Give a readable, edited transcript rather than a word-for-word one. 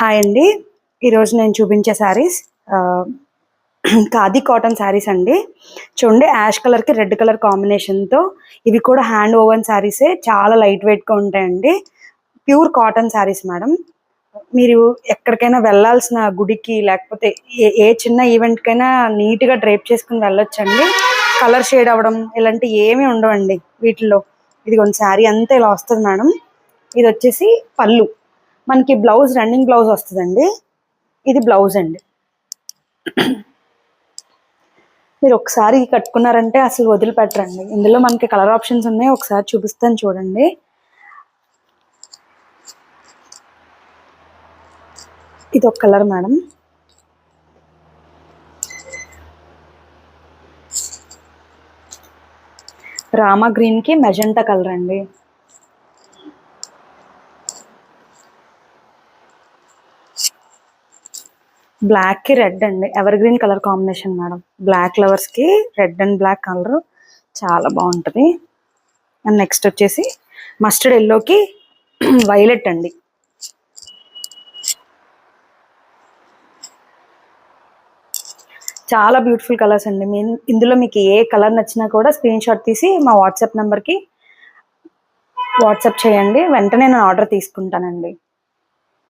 Hi అండి. ఈరోజు నేను చూపించే శారీస్ ఖాదీ కాటన్ శారీస్ అండి. చూడండి, యాష్ కలర్కి రెడ్ కలర్ కాంబినేషన్తో ఇవి కూడా హ్యాండ్ ఓవెన్ శారీసే. చాలా లైట్ వెయిట్గా ఉంటాయండి. Pure cotton saris madam. మీరు ఎక్కడికైనా వెళ్ళాల్సిన గుడికి లేకపోతే ఏ చిన్న ఈవెంట్కైనా నీట్గా డ్రేప్ చేసుకుని వెళ్ళొచ్చండి. కలర్ షేడ్ అవ్వడం ఇలాంటివి ఏమీ ఉండవండి వీటిల్లో. ఇదిగోండి, శారీ అంతా ఇలా వస్తుంది మేడం. ఇది వచ్చేసి పళ్ళు. మనకి బ్లౌజ్ రన్నింగ్ బ్లౌజ్ వస్తుందండి. ఇది బ్లౌజ్ అండి. మీరు ఒకసారి కట్టుకున్నారంటే అసలు వదిలిపెట్టరండి. ఇందులో మనకి కలర్ ఆప్షన్స్ ఉన్నాయి, ఒకసారి చూపిస్తాను చూడండి. ఇది ఒక కలర్ మేడం. రామా గ్రీన్కి మెజెంటా కలర్ అండి. బ్లాక్కి రెడ్ అండి. Evergreen colour combination madam. Black లవర్స్కి రెడ్ అండ్ బ్లాక్ కలర్ చాలా బాగుంటుంది. అండ్ నెక్స్ట్ వచ్చేసి మస్టర్డ్ ఎల్లోకి వైలెట్ అండి. చాలా బ్యూటిఫుల్ కలర్స్ అండి. ఇందులో మీకు ఏ కలర్ నచ్చినా కూడా స్క్రీన్ షాట్ తీసి మా వాట్సాప్ నెంబర్కి వాట్సాప్ చేయండి. వెంటనే నేను ఆర్డర్ తీసుకుంటానండి.